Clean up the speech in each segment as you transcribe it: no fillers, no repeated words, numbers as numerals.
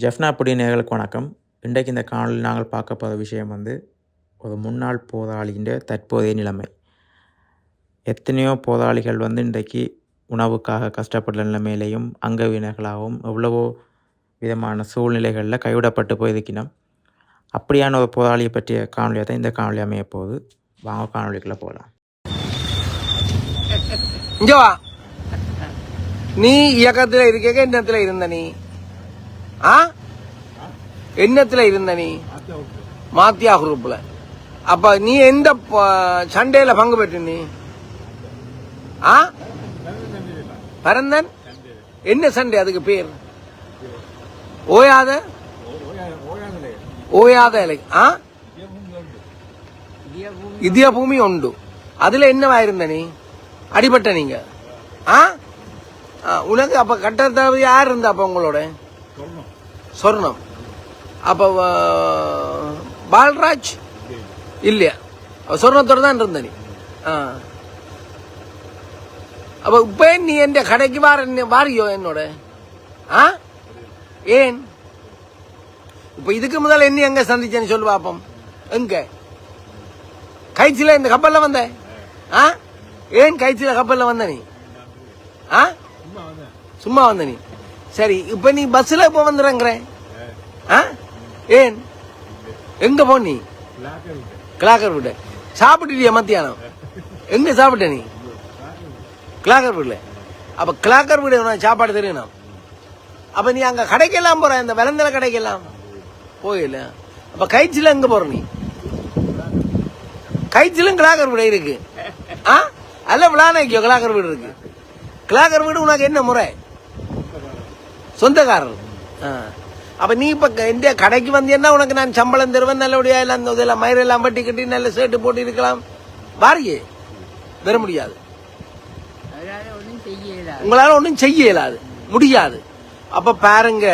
ஜெஃப்னா புடி நேயர்களுக்கு வணக்கம். இன்றைக்கு இந்த காணொலியில் நாங்கள் பார்க்க போகிற விஷயம் ஒரு முன்னாள் போராளியின் தற்போதைய நிலைமை. எத்தனையோ போராளிகள் இன்றைக்கு உணவுக்காக கஷ்டப்படுற நிலைமையிலையும் அங்கவீனர்களாகவும் எவ்வளவோ விதமான சூழ்நிலைகளில் கைவிடப்பட்டு போயிருக்கணும். அப்படியான ஒரு போராளியை பற்றிய காணொலியாக தான் இந்த காணொலி அமைய போகுது. வாங்க காணொலிக்குள்ளே போகலாம். நீ இயக்கத்தில் இருக்க என்னத்துல இருந்த நீ என்னத்துல இருந்த நீ மாத்தியா குரூப்ல அப்ப நீ எந்த சண்டையில பங்கு பெற்று நீ பரந்தன் என்ன சண்டை அதுக்கு பேர் ஓயாத இலை இதய பூமி உண்டு அதுல என்னவா இருந்த நீ அடிபட்ட நீங்க உனக்கு அப்ப கட்டத்தளபதி யார் இருந்தா அப்ப உங்களோட சொர்ணம் அப்ப பால்ராஜ் இல்லையா சொர்ணத்தோட தான் இருந்த நீ அப்ப இப்ப நீ என் கடைக்கு வாரியோ என்னோட ஏன் இப்ப இதுக்கு முதல்ல என்ன எங்க சந்திச்சேன்னு சொல்லு பாப்போம். எங்க கைச்சில இந்த கப்பல்ல வந்த ஏன் கைச்சில கப்பல்ல வந்த நீ சும்மா வந்த நீ சரி இப்ப நீ பஸ்ல இப்ப வந்துடுற ஏன் எங்க போ நீ கிளாக்கர் வீடு சாப்பிட்டுட்டியா மத்தியானம் எங்க சாப்பிட்ட நீ கிளாக்கர் வீடுல அப்ப கிளாக்கர் வீடு சாப்பாடு தெரியணும் அப்ப நீ அங்க கடைக்கெல்லாம் போற இந்த விளந்தல கடைக்கெல்லாம் போயில அப்ப கைச்சில எங்க போற நீ கைச்சிலும் கிளாக்கர் வீடு இருக்கு அல்ல விழானைக்கோ கிளாக்கர் வீடு இருக்கு கிளாக்கர் வீடு உனக்கு என்ன முறை சொந்தக்காரர் அப்ப நீ இப்ப இந்த கடைக்கு வந்தீங்கன்னா உனக்கு நான் சம்பளம் தருவேன் நல்லபடியா எல்லாம் மயிரெல்லாம் வட்டி கட்டி நல்ல ஷர்ட் போட்டு இருக்கலாம் வாரியே வர முடியாது உங்களால ஒன்றும் செய்ய இயலாது முடியாது. அப்ப பாருங்க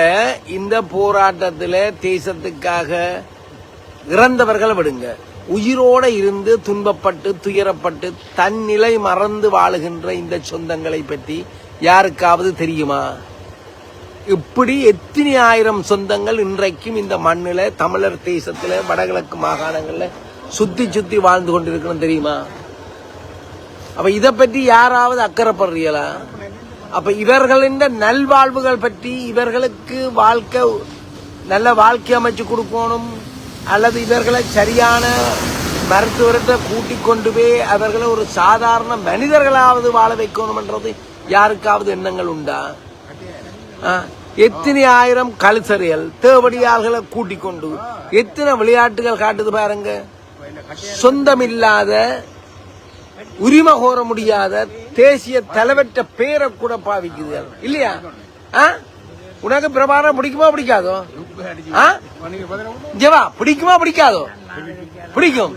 இந்த போராட்டத்துல தேசத்துக்காக இறந்தவர்களை விடுங்க உயிரோட இருந்து துன்பப்பட்டு துயரப்பட்டு தன்னிலை மறந்து வாழுகின்ற இந்த சொந்தங்களை பற்றி யாருக்காவது தெரியுமா? இப்படி எத்தனை ஆயிரம் சொந்தங்கள் இன்றைக்கும் இந்த மண்ணில தமிழர் தேசத்துல வடகிழக்கு மாகாணங்கள்ல சுத்தி சுத்தி வாழ்ந்து கொண்டிருக்கணும் தெரியுமா? அப்ப இத பற்றி யாராவது அக்கறைப்படுறீங்களா? அப்ப இவர்களின் நல்வாழ்வுகள் பற்றி இவர்களுக்கு நல்ல வாழ்க்கை அமைச்சு கொடுக்கணும் அல்லது இவர்களை சரியான மருத்துவர்கிட்ட கூட்டிக் கொண்டு போய் அவர்களை ஒரு சாதாரண மனிதர்களாவது வாழ வைக்கணும்ன்றது யாருக்காவது எண்ணங்கள் உண்டா? எத்தனை ஆயிரம் கல்சரியல் தேவடியாள்களை கூட்டிக் கொண்டு எத்தனை விளையாட்டுகள் காட்டுது பாருங்க. சொந்தமில்லாத உரிமை கோர முடியாத தேசிய தலைவற்ற பேரை கூட பாவிக்குது இல்லையா? உனக்கு பிரபாரம் பிடிக்குமா பிடிக்காதோ? ஜவா பிடிக்குமா பிடிக்காதோ? பிடிக்கும்.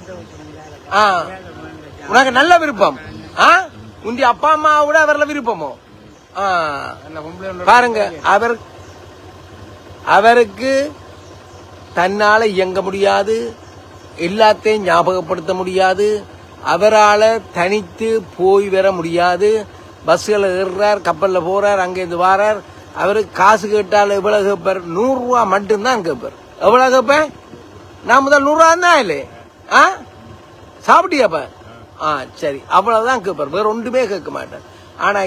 உனக்கு நல்ல விருப்பம் உன்னுடைய அப்பா அம்மாவோட அவர்ல விருப்பமோ? பாருங்க அவருக்கு தன்னால இயங்க முடியாது, எல்லாத்தையும் ஞாபகப்படுத்த முடியாது, அவரால தனித்து போய் வர முடியாது. பஸ்ல ஏறுறார், கப்பல்ல போறார், அங்கிருந்து வாரார். அவருக்கு காசு கேட்டால் எவ்வளவு கேட்பார்? 100 ரூபா மட்டும்தான் கேட்பார். எவ்வளவு கேட்பேன்? நான் முதல் 100 ரூபா தான் இல்லை சாப்பிட்டியாப்ப சரி அவ்வளவுதான் கேட்பார், வேற ஒன்றுமே கேட்க மாட்டார். ஆனா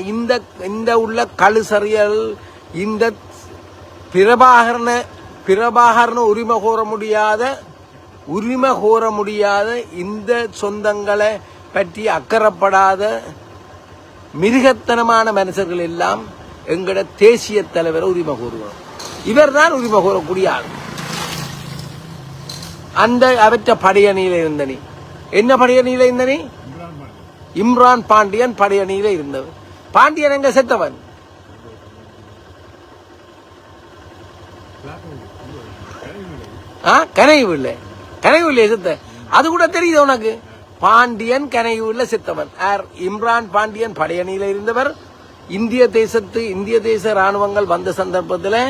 இந்த உள்ள கழுசறியல் இந்த பிரபாகரன உரிமை கோர முடியாத இந்த சொந்தங்களை பற்றி அக்கறைப்படாத மிருகத்தனமான மனுஷர்கள் எல்லாம் எங்கட தேசிய தலைவரை உரிமை கோருவார். இவர் தான் உரிமை கோரக்கூடிய ஆள். அந்த அவற்ற படையணியில இருந்த நீ என்ன படையணியில இருந்த நீ? இம்ரான் பாண்டியன் படையணியில இருந்தவர். பாண்டியன் எங்க செத்தவன்? கனைவுல செத்த அது கூட தெரியுது உனக்கு. பாண்டியன் கனைவுல செத்தவன். இம்ரான் பாண்டியன் படையணியில இருந்தவர். இந்திய தேச ராணுவங்கள் வந்த சந்தர்ப்பத்தில்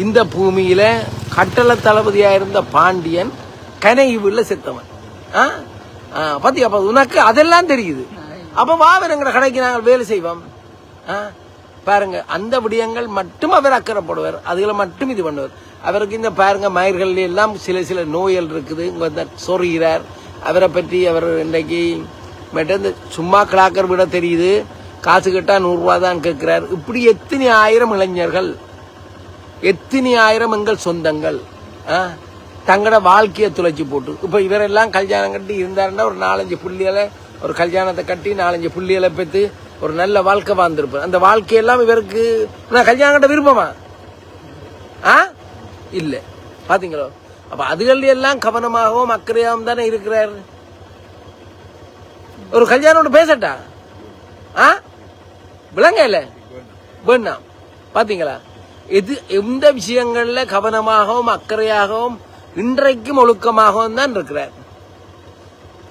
இந்த பூமியில கட்டள தளபதியா இருந்த பாண்டியன் கனைவுல செத்தவன். பாத்தியா? உனக்கு அதெல்லாம் தெரியுது. அப்ப வாவரங்கிற கடைக்கு நாங்கள் வேலை செய்வோம். பாருங்க அந்த விடயங்கள் மட்டும் அவர் அக்கறைப்படுவார், அதுகளை மட்டும் இது பண்ணுவார். அவருக்கு இந்த பாருங்க மயிர்கள் எல்லாம் சில நோய்கள் இருக்குது, இங்க சொறுகிறார். அவரை பற்றி அவர் இன்றைக்கு சும்மா கிளாக்கர் விட தெரியுது, காசு கேட்டா 100 ரூபா தான் கேட்கிறார். இப்படி எத்தனை ஆயிரம் இளைஞர்கள், எத்தனை ஆயிரம் எங்கள் சொந்தங்கள் தங்களோட வாழ்க்கையை துளைச்சி போட்டு இப்ப இவரெல்லாம் கல்யாணம் கட்டி இருந்தாருன்னா ஒரு 4-5 புள்ளிகளை, ஒரு கல்யாணத்தை கட்டி 4-5 புள்ளிகளை பெற்று ஒரு நல்ல வாழ்க்கை வாழ்ந்திருப்பார். அந்த வாழ்க்கையெல்லாம் இவருக்கு கல்யாணம் கட்ட விருப்பமா இல்ல. பாத்தீங்களோ? அப்ப அதுகள் எல்லாம் கவனமாகவும் அக்கறையாகவும் தானே இருக்கிறார். ஒரு கல்யாணம் பேசட்டா விளங்க இல்ல வேணாம். பாத்தீங்களா? எந்த விஷயங்கள்ல கவனமாகவும் அக்கறையாகவும் இன்றைக்கும் ஒழுக்கமாகவும் தான் இருக்கிறார்.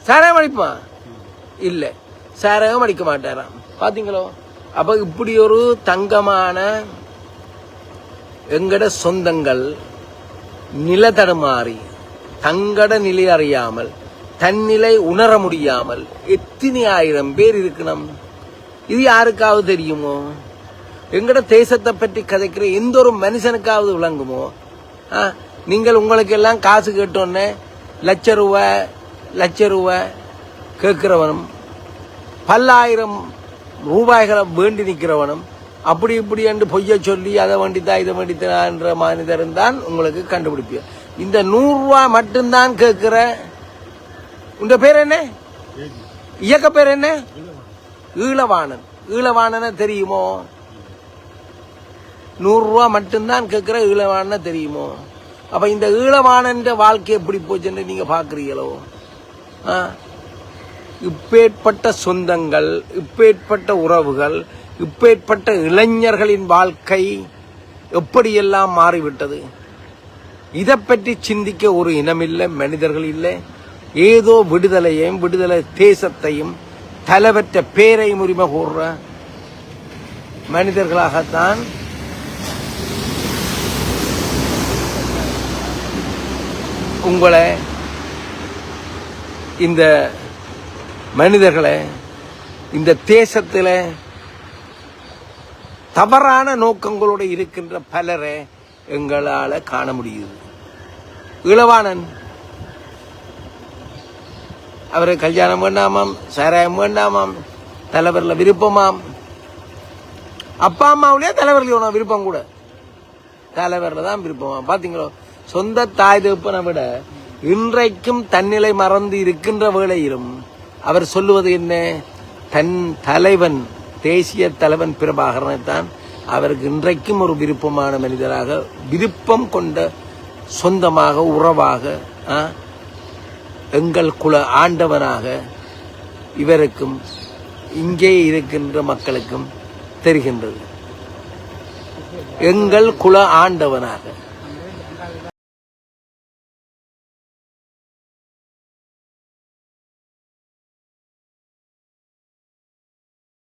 சாராயம் அடிப்பா இல்ல, சாராயம் அடிக்க மாட்டாராம். பாத்தீங்களோ? அப்ப இப்படி ஒரு தங்கமான எங்கட சொந்தங்கள் நில தடுமாறி தங்கட நிலை அறியாமல் தன்னிலை உணர முடியாமல் எத்தனை ஆயிரம் பேர் இருக்கணும். இது யாருக்காவது தெரியுமோ? எங்கட தேசத்தை பற்றி கதைக்கிற எந்த ஒரு மனுஷனுக்காவது விளங்குமோ? நீங்கள் உங்களுக்கு எல்லாம் காசு கேட்டோன்னே லட்ச ரூபாய் கேட்கிறவனும் 10,000 ரூபாய்களை வேண்டி நிற்கிறவனும் அப்படி இப்படி என்று பொய்ய சொல்லி அதை வேண்டித்தா இதை வேண்டித்தான்ற மனிதரும் தான் உங்களுக்கு கண்டுபிடிப்பீங்க. இந்த 100 ரூபாய் மட்டும்தான் கேட்கிற உங்க பேர் என்ன? இயக்க பேர் என்ன? ஈழவாணன். ஈழவாணனை தெரியுமோ? 100 ரூபாய் மட்டும்தான் கேட்கிற ஈழவாணனை தெரியுமோ? அப்ப இந்த ஈழவாணன் வாழ்க்கை எப்படி போச்சுன்னு நீங்க பாக்குறீங்களோ? இப்பேற்பட்ட சொந்தங்கள், இப்பேற்பட்ட உறவுகள், இப்பேற்பட்ட இளைஞர்களின் வாழ்க்கை எப்படியெல்லாம் மாறிவிட்டது. இதை பற்றி சிந்திக்க ஒரு இனமில்லை, மனிதர்கள் இல்லை. ஏதோ விடுதலையும் விடுதலை தேசத்தையும் தலைவற்ற பேரையும் உரிமை கூறுற மனிதர்களாகத்தான் உங்களை இந்த மனிதர்களை இந்த தேசத்தில் தவறான நோக்கங்களோடு இருக்கின்ற பலரை எங்களால காண முடியுது. இளவாணன் அவரை கல்யாணம் வேண்டாமாம், சாராயம் வேண்டாமாம், தலைவரில் விருப்பமாம். அப்பா அம்மாவிலேயே தலைவர்கள் விருப்பம் கூட தலைவரில் தான் விருப்பமாம். பாத்தீங்களோ? சொந்த தாய் தகப்பனை விட இன்றைக்கும் தன்னிலை மறந்து இருக்கின்ற வேளையிலும் அவர் சொல்லுவது என்ன? தன் தலைவன், தேசிய தலைவன் பிரபாகரனை தான் அவருக்கு இன்றைக்கும் ஒரு விருப்பமான மனிதராக, விருப்பம் கொண்ட சொந்தமாக, உறவாக, எங்கள் குல ஆண்டவனாக இவருக்கும் இங்கே இருக்கின்ற மக்களுக்கும் தெரிகின்றது. எங்கள் குல ஆண்டவனாக